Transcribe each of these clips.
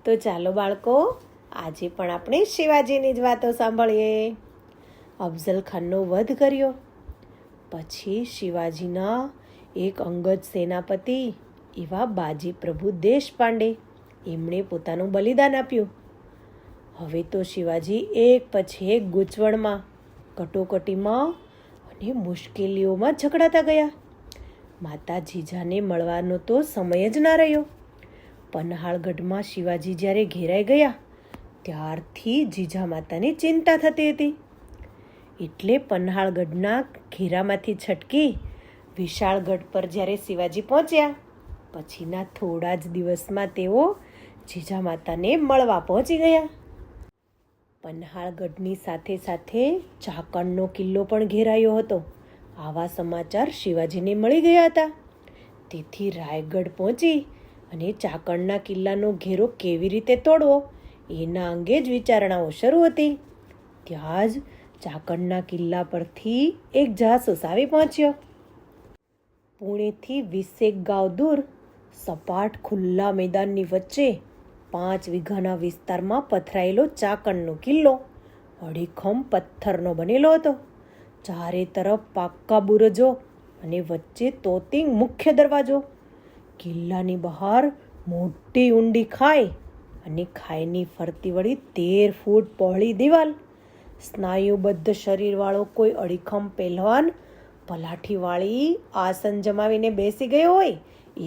તો ચાલો બાળકો, આજે પણ આપણે શિવાજીની જ વાતો સાંભળીએ. અફઝલ ખાનનો વધ કર્યો. પછી શિવાજીના એક અંગત સેનાપતિ એવા બાજી પ્રભુ દેશપાંડે એમણે પોતાનું બલિદાન આપ્યું. હવે તો શિવાજી એક પછી એક ગૂંચવણમાં, કટોકટીમાં અને મુશ્કેલીઓમાં ઝઘડાતા ગયા. માતા જીજાને મળવાનો તો સમય જ ના રહ્યો. પન્હાળગઢમાં શિવાજી જ્યારે ઘેરાઈ ગયા ત્યારથી જીજા માતાને ચિંતા થતી હતી. એટલે પન્હાળગઢના ઘેરામાંથી છટકી વિશાળગઢ પર જ્યારે શિવાજી પહોંચ્યા પછીના થોડા જ દિવસમાં તેઓ જીજા માતાને મળવા પહોંચી ગયા. પન્હાળગઢની સાથે સાથે ચાકણનો કિલ્લો પણ ઘેરાયો હતો. આવા સમાચાર શિવાજીને મળી ગયા હતા. તેથી રાયગઢ પહોંચી અને ચાકણના કિલ્લાનો ઘેરો કેવી રીતે તોડવો એના અંગે જ વિચારણાઓ શરૂ હતી. ત્યાં જ ચાકણના કિલ્લા પરથી એક જાસૂસ આવી પહોંચ્યો. પુણેથી 20 ગાંવ દૂર સપાટ ખુલ્લા મેદાનની વચ્ચે 5 વીઘાના વિસ્તારમાં પથરાયેલો ચાકણનો કિલ્લો અડીખમ પથ્થરનો બનેલો હતો. ચારે તરફ પાક્કા બુરજો અને વચ્ચે તોતિંગ મુખ્ય દરવાજો. કિલ્લાની બહાર મોટી ઊંડી ખાઈ અને ખાઈની ફરતી વળી 13 ફૂટ પહોળી દિવાલ. સ્નાયુબદ્ધ શરીરવાળો કોઈ અડીખમ પહેલવાન પલાઠીવાળી આસન જમાવીને બેસી ગયો હોય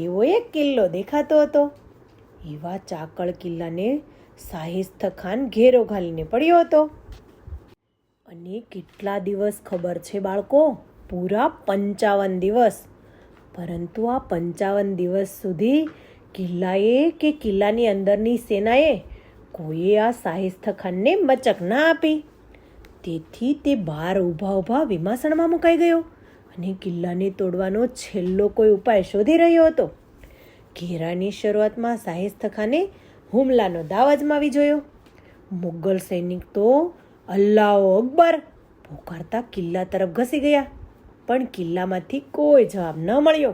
એવો એક કિલ્લો દેખાતો હતો. એવા ચાકળ કિલ્લાને શાહિસ્ત ખાન ઘેરો ઘાલીને પડ્યો હતો. અને કેટલા દિવસ ખબર છે બાળકો? પૂરા 55 દિવસ. પરંતુ આ 55 દિવસ સુધી કિલ્લાએ કે કિલ્લાની અંદરની સેનાએ કોઈએ આ શાહિસ્ત ખાનને મચક ના આપી. તેથી તે બહાર ઊભા વિમાસણમાં મુકાઈ ગયો અને કિલ્લાને તોડવાનો છેલ્લો કોઈ ઉપાય શોધી રહ્યો હતો. ઘેરાની શરૂઆતમાં શાહિસ્ત ખાને હુમલાનો દાવ અજમાવી જોયો. મુગલ સૈનિક તો અલ્લાહુ અકબર પોકારતા કિલ્લા તરફ ઘસી ગયા, પણ કિલ્લામાંથી કોઈ જવાબ ન મળ્યો.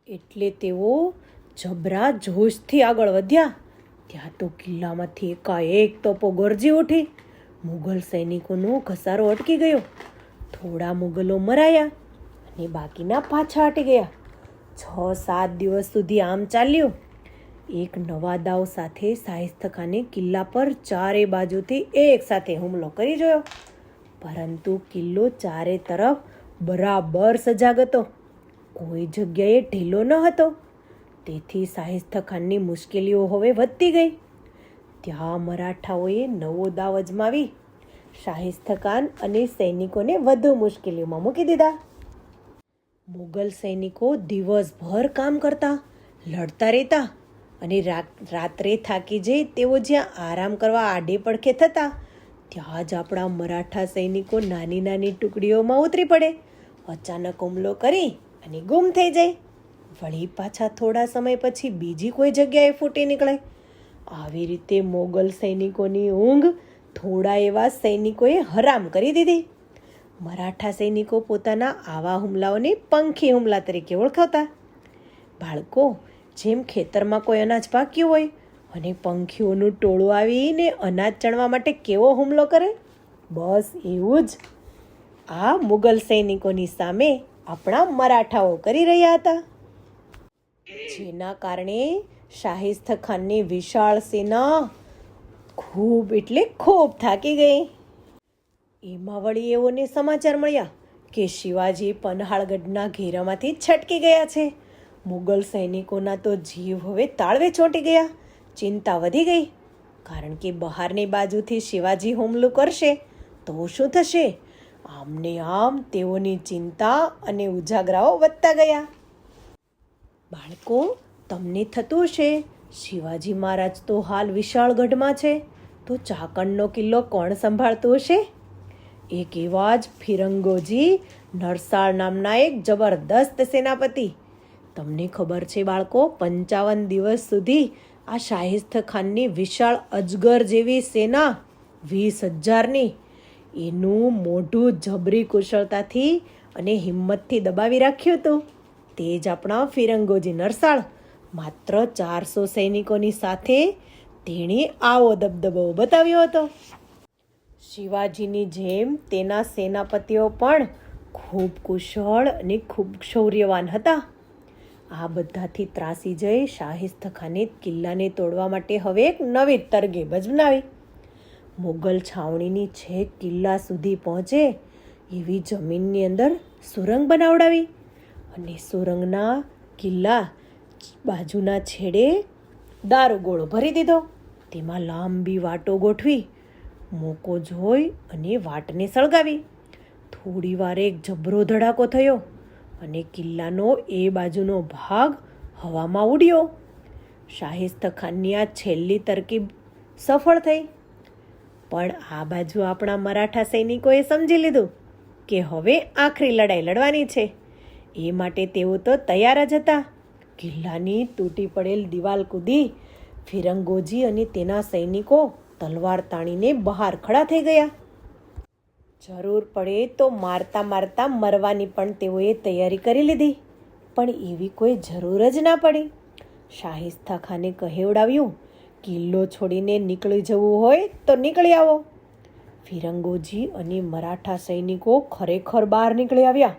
એટલે તેઓ જબરા જોશથી આગળ વધ્યા. ત્યાં તો કિલ્લામાંથી એકાએક તોપો ગરજી ઉઠી. મુગલ સૈનિકોનો ઘસારો અટકી ગયો. થોડા મુગલો મરાયા અને બાકીના પાછા હટી ગયા. 6-7 દિવસ સુધી આમ ચાલ્યું. એક નવા દાવ સાથે શાહિસ્ત ખાને કિલ્લા પર ચારે બાજુથી એક સાથે હુમલો કરી જોયો. પરંતુ કિલ્લો ચારે તરફ બરાબર સજાગ હતો. કોઈ જગ્યાએ ઢીલો ન હતો. તેથી શાહિસ્ત ખાનની મુશ્કેલીઓ હવે વધતી ગઈ. ત્યાં મરાઠાઓએ નવો દાવ અજમાવી શાહિસ્ત ખાન અને સૈનિકોને વધુ મુશ્કેલીઓમાં મૂકી દીધા. મુગલ સૈનિકો દિવસભર કામ કરતા, લડતા રહેતા અને રાત્રે થાકી જઈ તેઓ જ્યાં આરામ કરવા આડે પડખે થતા ત્યાં જ આપણા મરાઠા સૈનિકો નાની નાની ટુકડીઓમાં ઉતરી પડે, અચાનક હુમલો કરી અને ગુમ થઈ જાય. વળી પાછા થોડા સમય પછી બીજી કોઈ જગ્યાએ ફૂટી નીકળે. આવી રીતે મોગલ સૈનિકોની ઊંઘ થોડા એવા સૈનિકોએ હરામ કરી દીધી. મરાઠા સૈનિકો પોતાના આવા હુમલાઓને પંખી હુમલા તરીકે ઓળખાવતા. બાળકો, જેમ ખેતરમાં કોઈ અનાજ પાક્યું હોય અને પંખીઓનું ટોળું આવીને અનાજ ચણવા માટે કેવો હુમલો કરે, બસ એવું જ આ મુગલ સૈનિકોની સામે આપણા મરાઠાઓ કરી રહ્યા હતા. જેના કારણે શાહિસ્ત ખાનની વિશાળ સેના ખૂબ થાકી ગઈ. એમાં વળી એવોને સમાચાર મળ્યા કે શિવાજી પન્હાળગઢના ઘેરામાંથી છટકી ગયા છે. મુગલ સૈનિકોના તો જીવ હવે તાળવે ચોંટી ગયા. ચિંતા વધી ગઈ. કારણ કે બહારની બાજુથી શિવાજી હુમલો કરશે તો શું થશે? આમને આમ તેઓની ચિંતા અને ઉજાગરાઓ વધતા ગયા. બાળકો, તમને થતું હશે શિવાજી મહારાજ તો હાલ વિશાળગઢમાં છે, તો ચાકણનો કિલ્લો કોણ સંભાળતું હશે? એક એવા જ ફિરંગોજી નરસાળ નામના એક જબરદસ્ત સેનાપતિ. તમને ખબર છે બાળકો, 55 દિવસ સુધી આ શાહિસ્ત ખાનની વિશાળ અજગર જેવી સેના 20,000ની એનું મોઢું જબરી કુશળતાથી અને હિંમતથી દબાવી રાખ્યું હતું. તે જ આપણા ફિરંગોજી નરસાળ માત્ર 400 સૈનિકોની સાથે તેણે આવો દબદબો બતાવ્યો હતો. શિવાજીની જેમ તેના સેનાપતિઓ પણ ખૂબ કુશળ અને ખૂબ શૌર્યવાન હતા. આ બધાથી ત્રાસી જઈ શાહિસ્ત ખાને કિલ્લાને તોડવા માટે હવે એક નવી તરકીબ બનાવી. મુગલ છાવણીની છેક કિલ્લા સુધી પહોંચે એવી જમીનની અંદર સુરંગ બનાવડાવી અને સુરંગના કિલ્લા બાજુના છેડે દારૂગોળો ભરી દીધો. તેમાં લાંબી વાટો ગોઠવી મોકો જોઈ અને વાટને સળગાવી. થોડી વાર એક જબરો ધડાકો થયો અને કિલ્લાનો એ બાજુનો ભાગ હવામાં ઉડ્યો. શાહિસ્ત ખાનની આ છેલ્લી તરકીબ સફળ થઈ. પણ આ બાજુ આપણા મરાઠા સૈનિકોએ સમજી લીધું કે હવે આખરી લડાઈ લડવાની છે. એ માટે તેઓ તો તૈયાર જ હતા. કિલ્લાની તૂટી પડેલ દિવાલ કૂદી ફિરંગોજી અને તેના સૈનિકો તલવાર તાણીને બહાર ખડા થઈ ગયા. જરૂર પડે તો મારતા મારતા મરવાની પણ તેઓએ તૈયારી કરી લીધી. પણ એવી કોઈ જરૂર જ ના પડી. શાહિસ્તા ખાને કહેવડાવ્યું, કિલ્લો છોડીને નીકળી જવું હોય તો નીકળી આવો. ફિરંગોજી અને મરાઠા સૈનિકો ખરેખર બહાર નીકળી આવ્યા.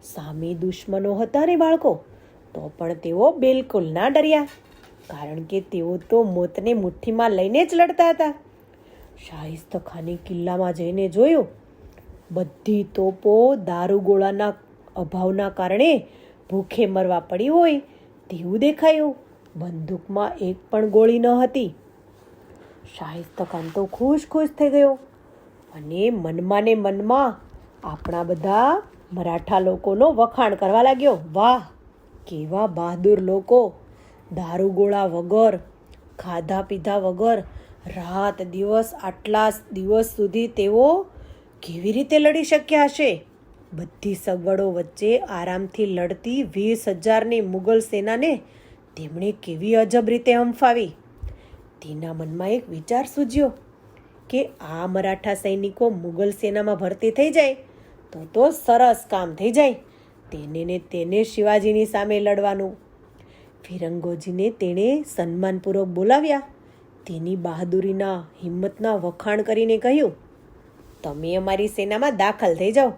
સામે દુશ્મનો હતા ને બાળકો, તો પણ તેઓ બિલકુલ ના ડર્યા, કારણ કે તેઓ તો મોતને મુઠ્ઠીમાં લઈને જ લડતા હતા. શાહિસ્તા ખાને કિલ્લામાં જઈને જોયું, બધી તોપો દારૂગોળાના અભાવના કારણે ભૂખે મરવા પડી હોય તેવું દેખાયું. બંદૂકમાં એક પણ ગોળી ન હતી. શાહિસ્તા ખાન તો ખુશ થઈ ગયો અને મનમાં ને મનમાં આપણા બધા મરાઠા લોકોનો વખાણ કરવા લાગ્યો. વાહ, કેવા બહાદુર લોકો! દારૂગોળા વગર, ખાધા પીધા વગર રાત દિવસ આટલા દિવસ સુધી તેઓ કેવી રીતે લડી શક્યા હશે? બધી સગવડો વચ્ચે આરામથી લડતી 20,000ની મુગલ સેનાને તેમણે કેવી અજબ રીતે હંફાવી. તેના મનમાં એક વિચાર સૂઝ્યો કે આ મરાઠા સૈનિકો મુગલ સેનામાં ભરતી થઈ જાય તો સરસ કામ થઈ જાય. તેને શિવાજીની સામે લડવાનું. ફિરંગોજીને તેણે સન્માનપૂર્વક બોલાવ્યા. તેની બહાદુરીના હિંમતના વખાણ કરીને કહ્યું, તમે અમારી સેનામાં દાખલ થઈ જાઓ.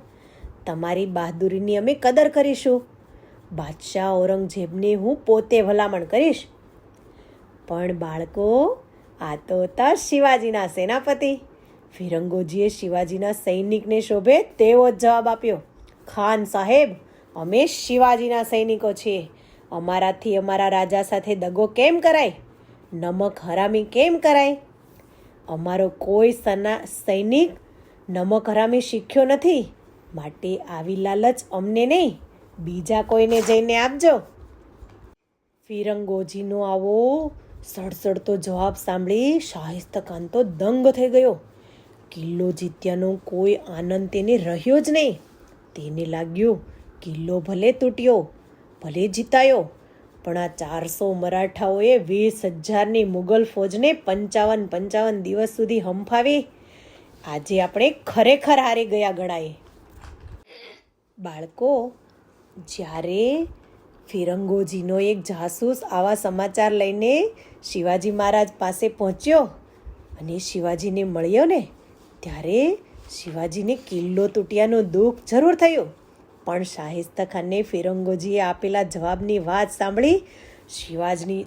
તમારી બહાદુરીની અમે કદર કરીશું. બાદશાહ ઔરંગઝેબને હું પોતે ભલામણ કરીશ. પણ બાળકો, આ તો હતા શિવાજીના સેનાપતિ. ફિરંગોજીએ શિવાજીના સૈનિકને શોભે તેવો જ જવાબ આપ્યો, ખાન સાહેબ, અમે શિવાજીના સૈનિકો છીએ. અમારાથી અમારા રાજા સાથે દગો કેમ કરાય? નમક હરામી કેમ કરાય? અમારો કોઈ સૈનિક નમક હરામી શીખ્યો નથી. માટે આવી લાલચ અમને નહીં, બીજા કોઈને જઈને આપજો. ફિરંગોજીનો આવો સડસડતો જવાબ સાંભળી શાહિસ્તા ખાન તો દંગ થઈ ગયો. કિલ્લો જીત્યાનો કોઈ આનંદ તેને રહ્યો જ નહીં. તેને લાગ્યું, કિલ્લો ભલે તૂટ્યો, ભલે જીતાયો, પણ આ 400 મરાઠાઓએ 20,000ની મુગલ ફોજને 55 દિવસ સુધી હંફાવી. આજે આપણે ખરેખર હારી ગયા ગણાય. બાળકો, જ્યારે ફિરંગોજીનો એક જાસૂસ આવા સમાચાર લઈને શિવાજી મહારાજ પાસે પહોંચ્યો અને શિવાજીને મળ્યો ને, ત્યારે શિવાજીને કિલ્લો તૂટ્યાનું દુઃખ જરૂર થયું. પણ શાહિસ્તા ખાનને ફિરંગોજીએ આપેલા જવાબની વાત સાંભળી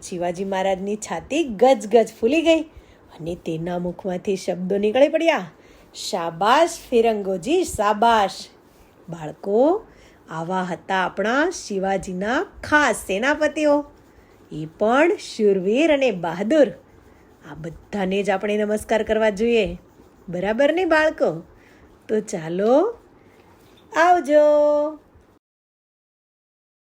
શિવાજી મહારાજની છાતી ગજ ફૂલી ગઈ અને તેના મુખમાંથી શબ્દો નીકળી પડ્યા, શાબાશ ફિરંગોજી, શાબાશ. બાળકો, આવા હતા આપણા શિવાજીના ખાસ સેનાપતિઓ. એ પણ શૂરવીર અને બહાદુર. આ બધાને જ આપણે નમસ્કાર કરવા જોઈએ, બરાબર ને બાળકો? તો ચાલો, આવજો.